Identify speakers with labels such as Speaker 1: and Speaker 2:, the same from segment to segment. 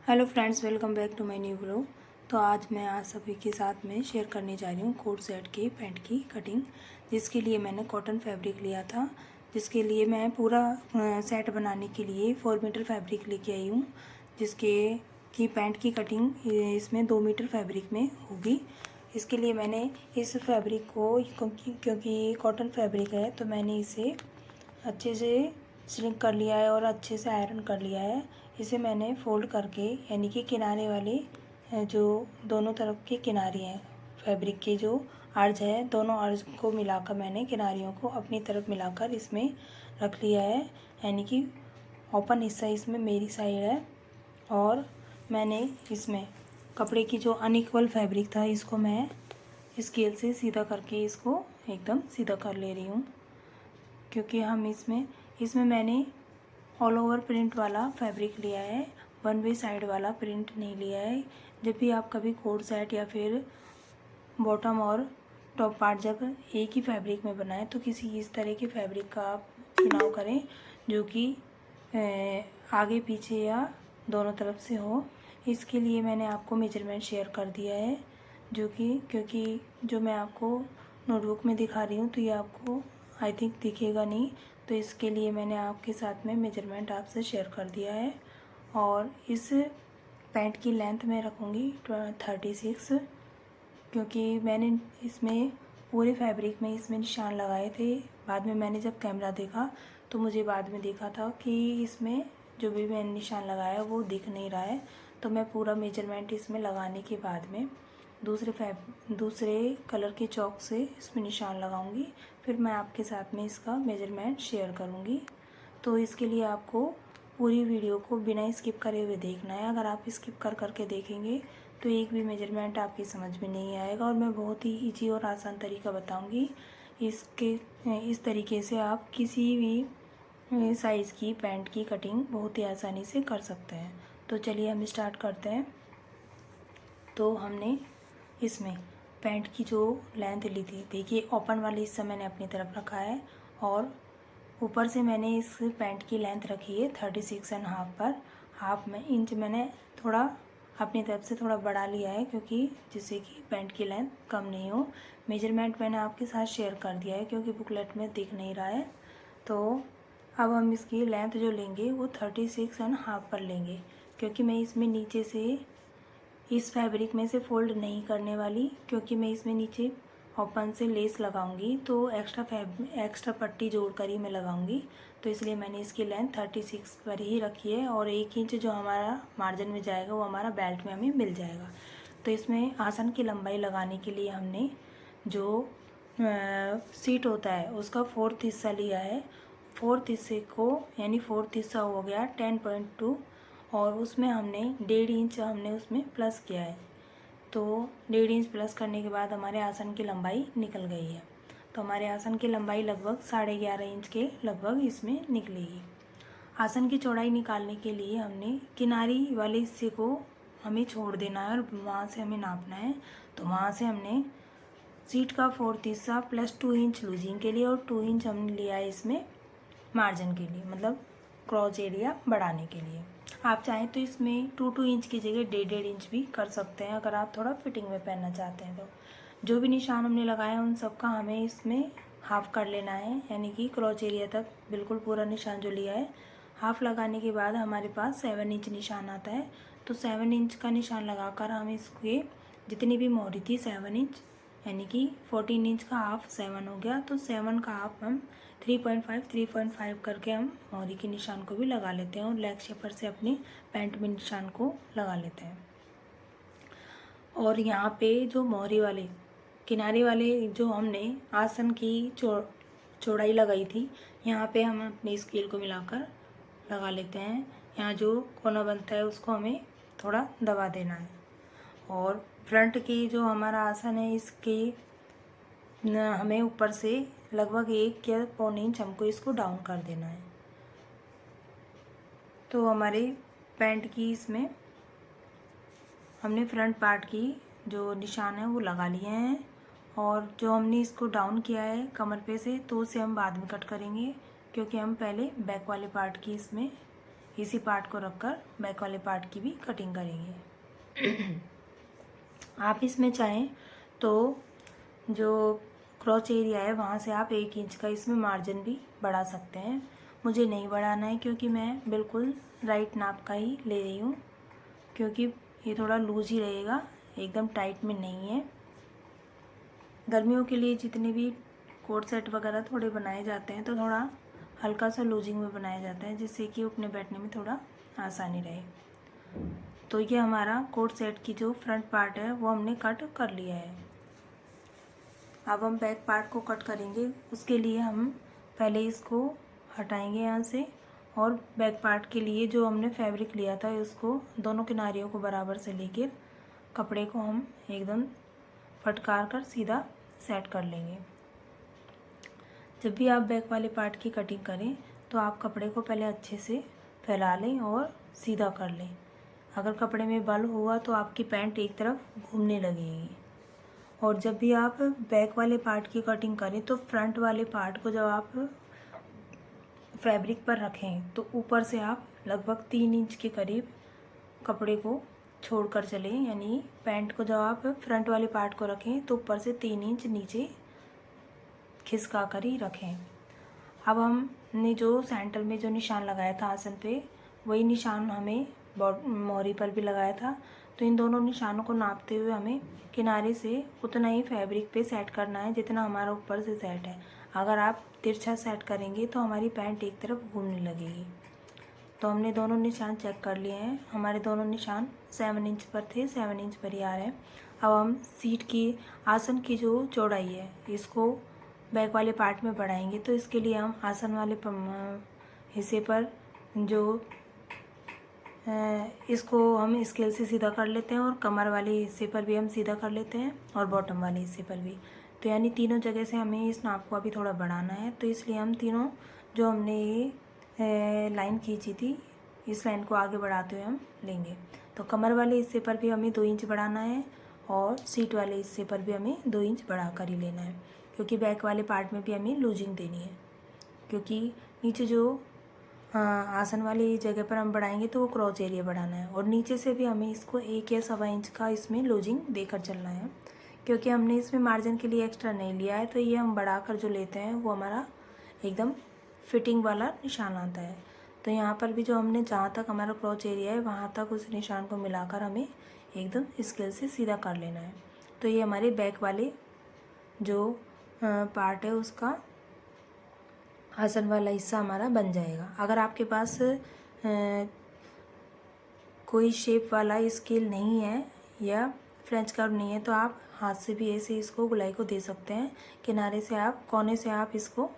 Speaker 1: Hello friends, welcome back to my new blog. तो आज मैं आप सभी के साथ में शेयर करने जा रही हूँ कोट सेट के पैंट की कटिंग, जिसके लिए मैंने कॉटन फैब्रिक लिया था। जिसके लिए मैं पूरा सेट बनाने के लिए 4 मीटर फैब्रिक लेके आई हूँ, जिसके की पैंट की कटिंग इसमें 2 मीटर फैब्रिक में होगी। इसके लिए मैंने इस फैब्रिक को क्योंकि कॉटन फैब्रिक है तो मैंने इसे अच्छे से श्रिंक कर लिया है और अच्छे से आयरन कर लिया है। इसे मैंने फोल्ड करके, यानी कि किनारे वाले जो दोनों तरफ के किनारे हैं फैब्रिक के, जो अर्ज है, दोनों अर्ज को मिलाकर मैंने किनारियों को अपनी तरफ मिलाकर इसमें रख लिया है। यानी कि ओपन हिस्सा इसमें मेरी साइड है और मैंने इसमें कपड़े की जो अनइक्वल फैब्रिक था इसको मैं स्केल से सीधा करके इसको एकदम सीधा कर ले रही हूँ, क्योंकि हम इसमें मैंने ऑल ओवर प्रिंट वाला फैब्रिक लिया है, वन वे साइड वाला प्रिंट नहीं लिया है। जब भी आप कभी कोट सेट या फिर बॉटम और टॉप पार्ट जब एक ही फैब्रिक में बनाएं तो किसी इस तरह के फैब्रिक का आप चुनाव करें जो कि आगे पीछे या दोनों तरफ से हो। इसके लिए मैंने आपको मेजरमेंट शेयर कर दिया है, जो कि क्योंकि जो मैं आपको नोटबुक में दिखा रही हूँ तो ये आपको आई थिंक दिखेगा नहीं, तो इसके लिए मैंने आपके साथ में मेजरमेंट आपसे शेयर कर दिया है। और इस पैंट की लेंथ मैं रखूँगी 36, क्योंकि मैंने इसमें पूरे फैब्रिक में इसमें निशान लगाए थे। बाद में मैंने जब कैमरा देखा तो मुझे बाद में देखा था कि इसमें जो भी मैंने निशान लगाया वो दिख नहीं रहा है, तो मैं पूरा मेजरमेंट इसमें लगाने के बाद में दूसरे कलर के चॉक से इसमें निशान लगाऊंगी। फिर मैं आपके साथ में इसका मेजरमेंट शेयर करूंगी। तो इसके लिए आपको पूरी वीडियो को बिना स्किप करे हुए देखना है। अगर आप स्किप कर करके देखेंगे तो एक भी मेजरमेंट आपकी समझ में नहीं आएगा, और मैं बहुत ही ईजी और आसान तरीका बताऊंगी। इस तरीके से आप किसी भी साइज़ की पैंट की कटिंग बहुत ही आसानी से कर सकते हैं। तो चलिए हम स्टार्ट करते हैं। तो हमने इसमें पैंट की जो लेंथ ली थी, देखिए ओपन वाली हिस्सा मैंने अपनी तरफ रखा है और ऊपर से मैंने इस पैंट की लेंथ रखी है 36.5 पर। हाफ में इंच मैंने थोड़ा अपनी तरफ से थोड़ा बढ़ा लिया है, क्योंकि जिससे कि पैंट की लेंथ कम नहीं हो। मेजरमेंट मैंने आपके साथ शेयर कर दिया है क्योंकि बुकलेट में दिख नहीं रहा है। तो अब हम इसकी लेंथ जो लेंगे वो 36.5 पर लेंगे, क्योंकि मैं इसमें नीचे से इस फैब्रिक में से फोल्ड नहीं करने वाली, क्योंकि मैं इसमें नीचे ओपन से लेस लगाऊंगी तो एक्स्ट्रा पट्टी जोड़कर ही मैं लगाऊंगी। तो इसलिए मैंने इसकी लेंथ 36 पर ही रखी है और 1 इंच जो हमारा मार्जिन में जाएगा वो हमारा बेल्ट में हमें मिल जाएगा। तो इसमें आसन की लंबाई लगाने के लिए हमने जो सीट होता है उसका 4th हिस्सा लिया है। 4th हिस्से को, यानी 4th हिस्सा हो गया 10.2, और उसमें हमने 1.5 इंच हमने उसमें प्लस किया है। तो 1.5 इंच प्लस करने के बाद हमारे आसन की लंबाई निकल गई है। तो हमारे आसन की लंबाई लगभग 11.5 इंच के लगभग इसमें निकलेगी। आसन की चौड़ाई निकालने के लिए हमने किनारी वाले हिस्से को हमें छोड़ देना है और वहाँ से हमें नापना है। तो वहाँ से हमने सीट का 4th हिस्सा प्लस 2 इंच लूजिंग के लिए और 2 इंच हमने लिया है इसमें मार्जिन के लिए, मतलब क्रॉच एरिया बढ़ाने के लिए। आप चाहें तो इसमें 2 इंच की जगह 1.5 इंच भी कर सकते हैं, अगर आप थोड़ा फिटिंग में पहनना चाहते हैं। तो जो भी निशान हमने लगाया उन सब का हमें इसमें हाफ कर लेना है, यानी कि क्रॉच एरिया तक बिल्कुल पूरा निशान जो लिया है हाफ लगाने के बाद हमारे पास 7 इंच निशान आता है। तो 7 इंच का निशान लगाकर हम इसके जितनी भी मोहरी थी 7 इंच, यानी कि 14 इंच का हाफ 7 हो गया, तो 7 का हाफ हम 3.5 करके हम मोहरी के निशान को भी लगा लेते हैं और लेग शेपर से अपनी पैंट में निशान को लगा लेते हैं। और यहाँ पे जो मोहरी वाले किनारे वाले जो हमने आसन की चौड़ाई लगाई थी, यहाँ पे हम अपने स्केल को मिलाकर लगा लेते हैं। यहाँ जो कोना बनता है उसको हमें थोड़ा दबा देना है। और फ्रंट की जो हमारा आसन है इसके हमें ऊपर से लगभग 1 या 1.25 इंच हमको इसको डाउन कर देना है। तो हमारे पैंट की इसमें हमने फ्रंट पार्ट की जो निशान है वो लगा लिए हैं, और जो हमने इसको डाउन किया है कमर पे से तो उसे हम बाद में कट करेंगे, क्योंकि हम पहले बैक वाले पार्ट की इसमें इसी पार्ट को रखकर बैक वाले पार्ट की भी कटिंग करेंगे। आप इसमें चाहें तो जो क्रॉच एरिया है वहाँ से आप 1 इंच का इसमें मार्जिन भी बढ़ा सकते हैं। मुझे नहीं बढ़ाना है क्योंकि मैं बिल्कुल राइट नाप का ही ले रही हूँ, क्योंकि ये थोड़ा लूज ही रहेगा, एकदम टाइट में नहीं है। गर्मियों के लिए जितने भी कोट सेट वगैरह थोड़े बनाए जाते हैं तो थोड़ा हल्का सा लूजिंग में बनाया जाता है, जिससे कि उठने बैठने में थोड़ा आसानी रहे। तो ये हमारा कोट सेट की जो फ्रंट पार्ट है वो हमने कट कर लिया है। अब हम बैक पार्ट को कट करेंगे। उसके लिए हम पहले इसको हटाएंगे यहाँ से, और बैक पार्ट के लिए जो हमने फैब्रिक लिया था उसको दोनों किनारियों को बराबर से लेकर कपड़े को हम एकदम फटकार कर सीधा सेट कर लेंगे। जब भी आप बैक वाले पार्ट की कटिंग करें तो आप कपड़े को पहले अच्छे से फैला लें और सीधा कर लें। अगर कपड़े में बल हुआ तो आपकी पैंट एक तरफ घूमने लगेगी। और जब भी आप बैक वाले पार्ट की कटिंग करें तो फ्रंट वाले पार्ट को जब आप फैब्रिक पर रखें तो ऊपर से आप लगभग 3 इंच के करीब कपड़े को छोड़कर चलें, यानी पैंट को जब आप फ्रंट वाले पार्ट को रखें तो ऊपर से 3 इंच नीचे खिसका कर ही रखें। अब हमने जो सेंटर में जो निशान लगाया था आसन पे, वही निशान हमें मोहरी पर भी लगाया था। तो इन दोनों निशानों को नापते हुए हमें किनारे से उतना ही फैब्रिक पे सेट करना है जितना हमारा ऊपर से सेट है। अगर आप तिरछा सेट करेंगे तो हमारी पैंट एक तरफ घूमने लगेगी। तो हमने दोनों निशान चेक कर लिए हैं। हमारे दोनों निशान 7 इंच पर थे, 7 इंच पर ही आ रहे हैं। अब हम सीट की आसन की जो चौड़ाई है इसको बैक वाले पार्ट में बढ़ाएंगे। तो इसके लिए हम आसन वाले हिस्से पर जो इसको हम स्केल से सीधा कर लेते हैं, और कमर वाले हिस्से पर भी हम सीधा कर लेते हैं, और बॉटम वाले हिस्से पर भी। तो यानी तीनों जगह से हमें इस नाप को अभी थोड़ा बढ़ाना है। तो इसलिए हम तीनों जो हमने ये लाइन खींची थी, इस लाइन को आगे बढ़ाते हुए हम लेंगे। तो कमर वाले हिस्से पर भी हमें 2 इंच बढ़ाना है, और सीट वाले हिस्से पर भी हमें 2 इंच बढ़ा कर ही लेना है, क्योंकि बैक वाले पार्ट में भी हमें लूजिंग देनी है। क्योंकि नीचे जो आसन वाली जगह पर हम बढ़ाएंगे तो वो क्रॉच एरिया बढ़ाना है, और नीचे से भी हमें इसको 1 या 1.25 इंच का इसमें लूजिंग देकर चलना है। क्योंकि हमने इसमें मार्जिन के लिए एक्स्ट्रा नहीं लिया है, तो ये हम बढ़ाकर जो लेते हैं वो हमारा एकदम फिटिंग वाला निशान आता है। तो यहाँ पर भी जो हमने जहाँ तक हमारा क्रॉच एरिया है वहाँ तक उस निशान को मिलाकर हमें एकदम स्केल से सीधा कर लेना है। तो ये हमारे बैक वाले जो पार्ट है उसका आसन वाला हिस्सा हमारा बन जाएगा। अगर आपके पास कोई शेप वाला स्केल नहीं है या फ्रेंच कर्व नहीं है तो आप हाथ से भी ऐसे इसको गोलाई को दे सकते हैं। किनारे से आप कोने से आप इसको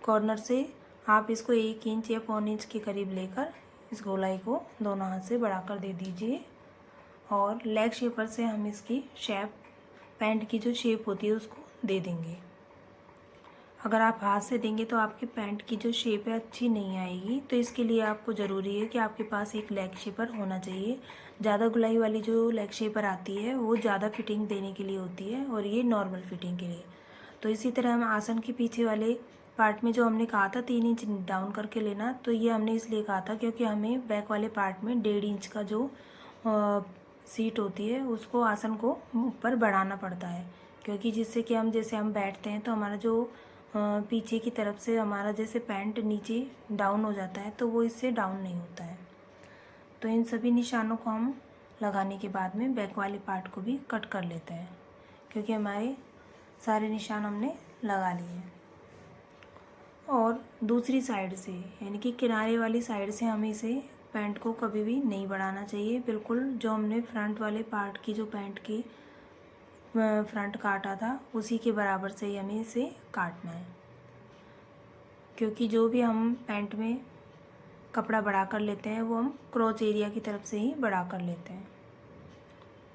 Speaker 1: कॉर्नर से आप इसको 1 इंच या 1.25 इंच के करीब लेकर इस गोलाई को दोनों हाथ से बढ़ाकर दे दीजिए, और लेग शेपर से हम इसकी शेप, पैंट की जो शेप होती है उसको दे देंगे। अगर आप हाथ से देंगे तो आपकी पैंट की जो शेप है अच्छी नहीं आएगी। तो इसके लिए आपको ज़रूरी है कि आपके पास एक लेग शेपर होना चाहिए। ज़्यादा गुलाई वाली जो लेग शेपर आती है वो ज़्यादा फिटिंग देने के लिए होती है, और ये नॉर्मल फिटिंग के लिए। तो इसी तरह हम आसन के पीछे वाले पार्ट में जो हमने कहा था 3 इंच डाउन करके लेना, तो ये हमने इसलिए कहा था क्योंकि हमें बैक वाले पार्ट में 1.5 इंच का जो सीट होती है उसको आसन को ऊपर बढ़ाना पड़ता है। क्योंकि जिससे कि हम जैसे हम बैठते हैं तो हमारा जो पीछे की तरफ से हमारा जैसे पैंट नीचे डाउन हो जाता है तो वो इससे डाउन नहीं होता है। तो इन सभी निशानों को हम लगाने के बाद में बैक वाले पार्ट को भी कट कर लेते हैं, क्योंकि हमारे सारे निशान हमने लगा लिए हैं। और दूसरी साइड से यानी कि किनारे वाली साइड से हमें इसे पैंट को कभी भी नहीं बढ़ाना चाहिए। बिल्कुल जो हमने फ्रंट वाले पार्ट की जो पैंट की फ्रंट काटा था उसी के बराबर से ही हमें इसे काटना है, क्योंकि जो भी हम पैंट में कपड़ा बढ़ा कर लेते हैं वो हम क्रॉच एरिया की तरफ से ही बढ़ा कर लेते हैं,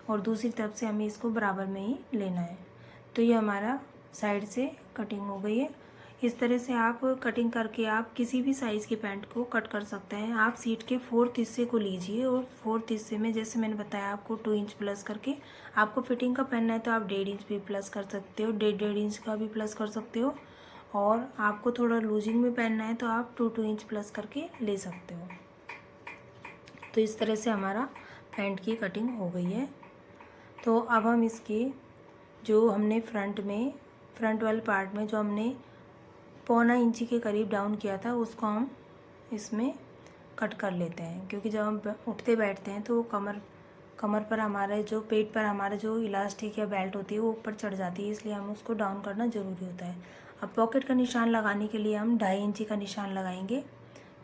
Speaker 1: और दूसरी तरफ से हमें इसको बराबर में ही लेना है। तो ये हमारा साइड से कटिंग हो गई है। इस तरह से आप कटिंग करके आप किसी भी साइज़ की पैंट को कट कर सकते हैं। आप सीट के 4th हिस्से को लीजिए, और 4th हिस्से में जैसे मैंने बताया आपको 2 इंच प्लस करके, आपको फिटिंग का पहनना है तो आप 1.5 इंच भी प्लस कर सकते हो, 1.5 इंच का भी प्लस कर सकते हो, और आपको थोड़ा लूजिंग में पहनना है तो आप 2 इंच प्लस करके ले सकते हो। तो इस तरह से हमारा पैंट की कटिंग हो गई है। तो अब हम इसकी जो हमने फ्रंट वाले पार्ट में जो हमने 1.25 इंची के करीब डाउन किया था उसको हम इसमें कट कर लेते हैं, क्योंकि जब हम उठते बैठते हैं तो कमर पर हमारे जो पेट पर हमारा जो इलास्टिक या बेल्ट होती है वो ऊपर चढ़ जाती है, इसलिए हम उसको डाउन करना ज़रूरी होता है। अब पॉकेट का निशान लगाने के लिए हम 2.5 इंची का निशान लगाएंगे,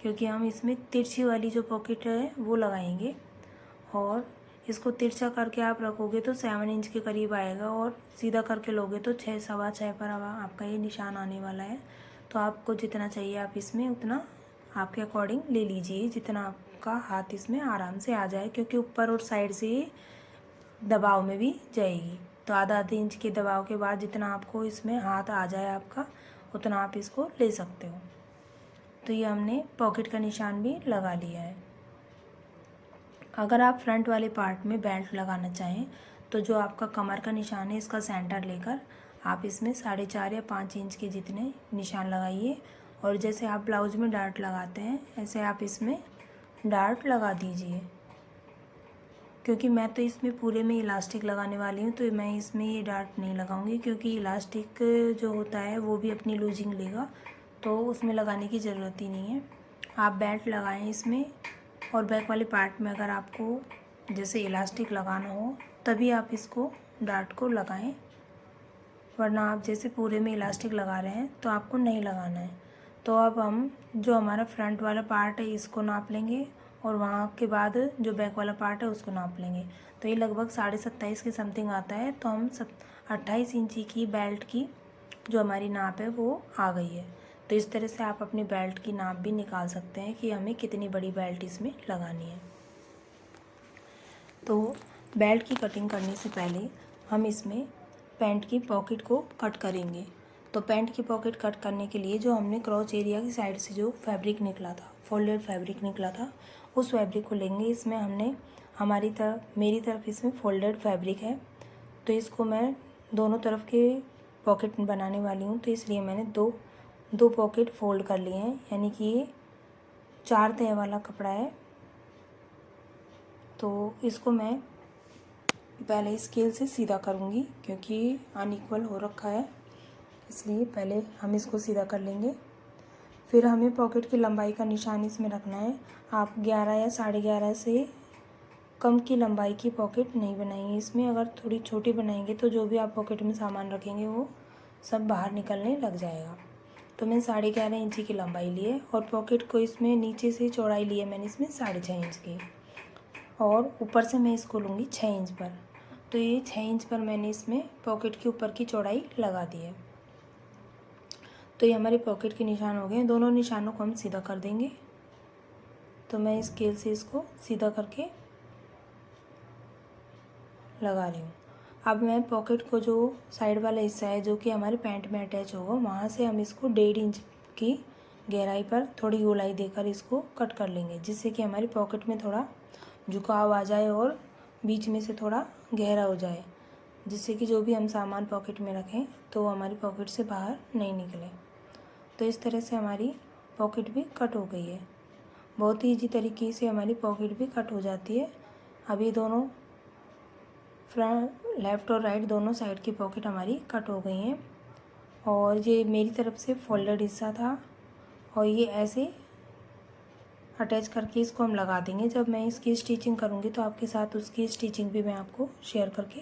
Speaker 1: क्योंकि हम इसमें तिरछी वाली जो पॉकेट है वो लगाएंगे। और इसको तिरछा करके आप रखोगे तो 7 इंच के करीब आएगा, और सीधा करके लोगे तो 6, 6.25 पर आपका ये निशान आने वाला है। तो आपको जितना चाहिए आप इसमें उतना आपके अकॉर्डिंग ले लीजिए, जितना आपका हाथ इसमें आराम से आ जाए, क्योंकि ऊपर और साइड से दबाव में भी जाएगी। तो आधा इंच के दबाव के बाद जितना आपको इसमें हाथ आ जाए आपका, उतना आप इसको ले सकते हो। तो ये हमने पॉकेट का निशान भी लगा लिया है। अगर आप फ्रंट वाले पार्ट में बेल्ट लगाना चाहें तो जो आपका कमर का निशान है इसका सेंटर लेकर आप इसमें 4.5 या 5 इंच के जितने निशान लगाइए, और जैसे आप ब्लाउज में डार्ट लगाते हैं ऐसे आप इसमें डार्ट लगा दीजिए। क्योंकि मैं तो इसमें पूरे में इलास्टिक लगाने वाली हूँ, तो मैं इसमें ये डार्ट नहीं लगाऊंगी, क्योंकि इलास्टिक जो होता है वो भी अपनी लूजिंग लेगा, तो उसमें लगाने की ज़रूरत ही नहीं है। आप बेल्ट लगाएं इसमें, और बैक वाले पार्ट में अगर आपको जैसे इलास्टिक लगाना हो तभी आप इसको डार्ट को लगाएं, वरना आप जैसे पूरे में इलास्टिक लगा रहे हैं तो आपको नहीं लगाना है। तो अब हम जो हमारा फ्रंट वाला पार्ट है इसको नाप लेंगे, और वहाँ के बाद जो बैक वाला पार्ट है उसको नाप लेंगे। तो ये लगभग 27.5 के समथिंग आता है। तो हम 28 इंची की बेल्ट की जो हमारी नाप है वो आ गई है। तो इस तरह से आप अपनी बेल्ट की नाप भी निकाल सकते हैं कि हमें कितनी बड़ी बेल्ट इसमें लगानी है। तो बेल्ट की कटिंग करने से पहले हम इसमें पैंट की पॉकेट को कट करेंगे। तो पैंट की पॉकेट कट करने के लिए जो हमने क्रॉच एरिया की साइड से जो फैब्रिक निकला था, फोल्डेड फैब्रिक निकला था, उस फैब्रिक को लेंगे। इसमें हमने मेरी तरफ इसमें फोल्डेड फैब्रिक है, तो इसको मैं दोनों तरफ के पॉकेट बनाने वाली हूँ, तो इसलिए मैंने दो पॉकेट फोल्ड कर लिए हैं, यानी कि ये 4 तह वाला कपड़ा है। तो इसको मैं पहले स्केल से सीधा करूँगी, क्योंकि अनइक्वल हो रखा है, इसलिए पहले हम इसको सीधा कर लेंगे। फिर हमें पॉकेट की लंबाई का निशान इसमें रखना है। आप 11 या 11.5 से कम की लंबाई की पॉकेट नहीं बनाएंगे इसमें। अगर थोड़ी छोटी बनाएंगे तो जो भी आप पॉकेट में सामान रखेंगे वो सब बाहर निकलने लग जाएगा। तो मैंने 11.5 इंची की लंबाई ली है, और पॉकेट को इसमें नीचे से चौड़ाई ली है मैंने इसमें 6.5 इंच की, और ऊपर से मैं इसको लूँगी 6 इंच पर। तो ये 6 इंच पर मैंने इसमें पॉकेट के ऊपर की चौड़ाई लगा दी है। तो ये हमारे पॉकेट के निशान हो गए। दोनों निशानों को हम सीधा कर देंगे। तो मैं स्केल से इसको सीधा करके लगा रही हूँ। अब मैं पॉकेट को जो साइड वाला हिस्सा है जो कि हमारे पैंट में अटैच होगा, वहाँ से हम इसको 1.5 इंच की गहराई पर थोड़ी गोलाई देकर इसको कट कर लेंगे, जिससे कि हमारी पॉकेट में थोड़ा झुकाव आ जाए और बीच में से थोड़ा गहरा हो जाए, जिससे कि जो भी हम सामान पॉकेट में रखें तो वो हमारी पॉकेट से बाहर नहीं निकले। तो इस तरह से हमारी पॉकेट भी कट हो गई है। बहुत ही ईजी तरीके से हमारी पॉकेट भी कट हो जाती है। अभी दोनों फ्रंट, लेफ़्ट और राइट दोनों साइड की पॉकेट हमारी कट हो गई हैं। और ये मेरी तरफ से फोल्डेड हिस्सा था, और ये ऐसे अटैच करके इसको हम लगा देंगे। जब मैं इसकी स्टिचिंग करूँगी तो आपके साथ उसकी स्टिचिंग भी मैं आपको शेयर करके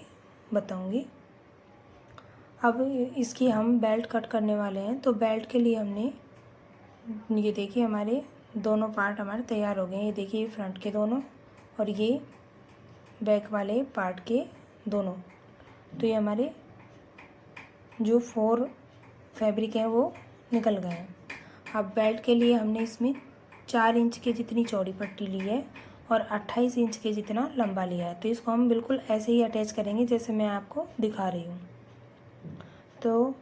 Speaker 1: बताऊँगी। अब इसकी हम बेल्ट कट करने वाले हैं। तो बेल्ट के लिए हमने ये देखिए हमारे दोनों पार्ट हमारे तैयार हो गए हैं। ये देखिए फ्रंट के दोनों और ये बैक वाले पार्ट के दोनों। तो ये हमारे जो 4 फैब्रिक हैं वो निकल गए हैं। अब बेल्ट के लिए हमने इसमें 4 इंच के जितनी चौड़ी पट्टी ली है और 28 इंच के जितना लंबा लिया है। तो इसको हम बिल्कुल ऐसे ही अटैच करेंगे जैसे मैं आपको दिखा रही हूँ। तो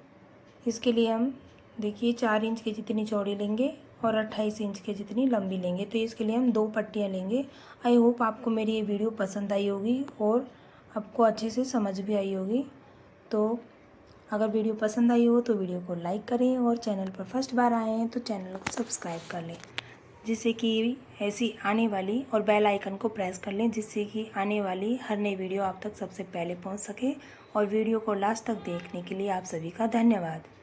Speaker 1: इसके लिए हम देखिए 4 इंच की जितनी चौड़ी लेंगे और 28 इंच के जितनी लंबी लेंगे। तो इसके लिए हम 2 पट्टियाँ लेंगे। आई होप आपको मेरी ये वीडियो पसंद आई होगी और आपको अच्छे से समझ भी आई होगी। तो अगर वीडियो पसंद आई हो तो वीडियो को लाइक करें, और चैनल पर फर्स्ट बार आए हैं तो चैनल को सब्सक्राइब कर लें, जिससे कि ऐसी आने वाली, और बेल आइकन को प्रेस कर लें जिससे कि आने वाली हर नई वीडियो आप तक सबसे पहले पहुंच सके। और वीडियो को लास्ट तक देखने के लिए आप सभी का धन्यवाद।